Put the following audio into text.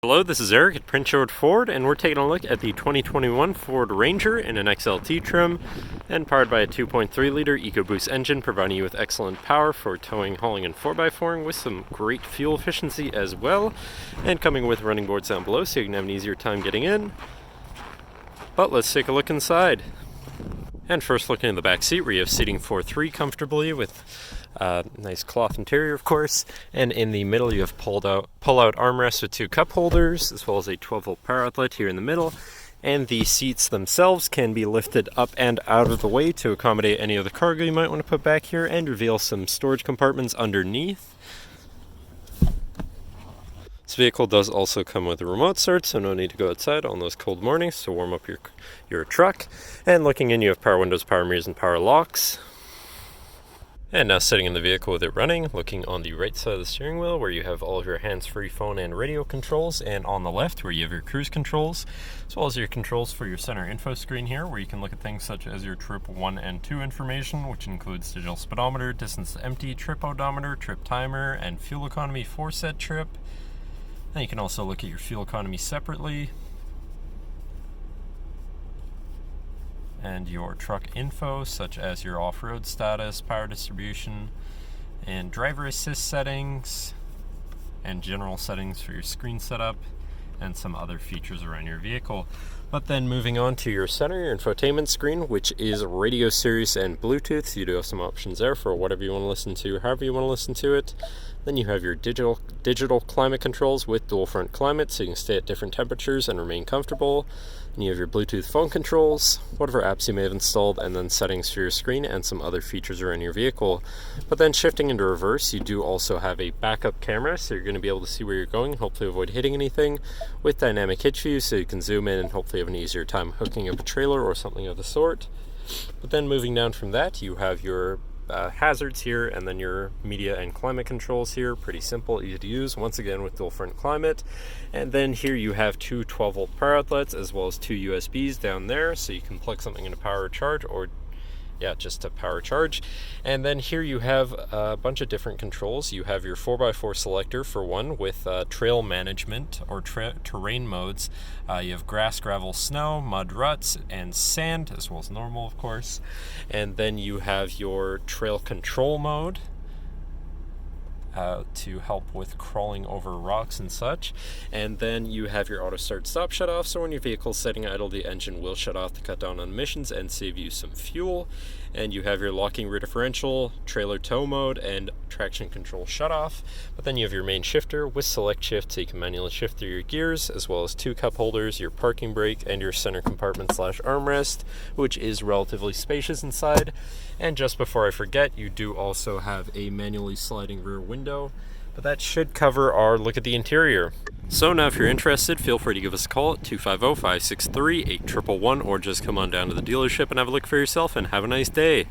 Hello, this is Eric at Prince George Ford, and we're taking a look at the 2021 Ford Ranger in an XLT trim and powered by a 2.3-liter EcoBoost engine, providing you with excellent power for towing, hauling, and 4x4ing with some great fuel efficiency as well, and coming with running boards down below so you can have an easier time getting in. But let's take a look inside. And first, looking in the back seat, where you have seating for three comfortably with nice cloth interior, of course, and in the middle you have pull-out armrests with two cup holders, as well as a 12-volt power outlet here in the middle, and the seats themselves can be lifted up and out of the way to accommodate any of the cargo you might want to put back here and reveal some storage compartments underneath. This vehicle does also come with a remote start, so no need to go outside on those cold mornings to warm up your truck. And looking in, you have power windows, power mirrors, and power locks. And now sitting in the vehicle with it running, looking on the right side of the steering wheel where you have all of your hands-free phone and radio controls, and on the left where you have your cruise controls, as well as your controls for your center info screen here, where you can look at things such as your trip 1 and 2 information, which includes digital speedometer, distance to empty, trip odometer, trip timer, and fuel economy for said trip. And you can also look at your fuel economy separately, and your truck info such as your off-road status, power distribution, and driver assist settings, and general settings for your screen setup, and some other features around your vehicle. But then moving on to your center, your infotainment screen, which is radio, Sirius, and Bluetooth. So you do have some options there for whatever you want to listen to, however you want to listen to it. Then you have your digital climate controls with dual front climate, so you can stay at different temperatures and remain comfortable. And you have your Bluetooth phone controls, whatever apps you may have installed, and then settings for your screen and some other features around your vehicle. But then shifting into reverse, you do also have a backup camera, so you're going to be able to see where you're going, hopefully avoid hitting anything, with dynamic hitch view, so you can zoom in and hopefully have an easier time hooking up a trailer or something of the sort. But then moving down from that, you have your hazards here, and then your media and climate controls here. Pretty simple, easy to use, once again with dual front climate. And then here you have two 12-volt power outlets as well as two USBs down there, so you can plug something into power charge, or just to power charge. And then here you have a bunch of different controls. You have your 4x4 selector for one, with trail management or terrain modes. You have grass, gravel, snow, mud, ruts, and sand, as well as normal, of course. And then you have your trail control mode, to help with crawling over rocks and such. And then you have your auto start stop shut off, so when your vehicle's setting idle, the engine will shut off to cut down on emissions and save you some fuel. And you have your locking rear differential, trailer tow mode, and traction control shut off. But then you have your main shifter with select shift, so you can manually shift through your gears, as well as two cup holders, your parking brake, and your center compartment / armrest, which is relatively spacious inside. And just before I forget, you do also have a manually sliding rear window, but that should cover our look at the interior. So now if you're interested, feel free to give us a call at 250-563-8111, or just come on down to the dealership and have a look for yourself, and have a nice day.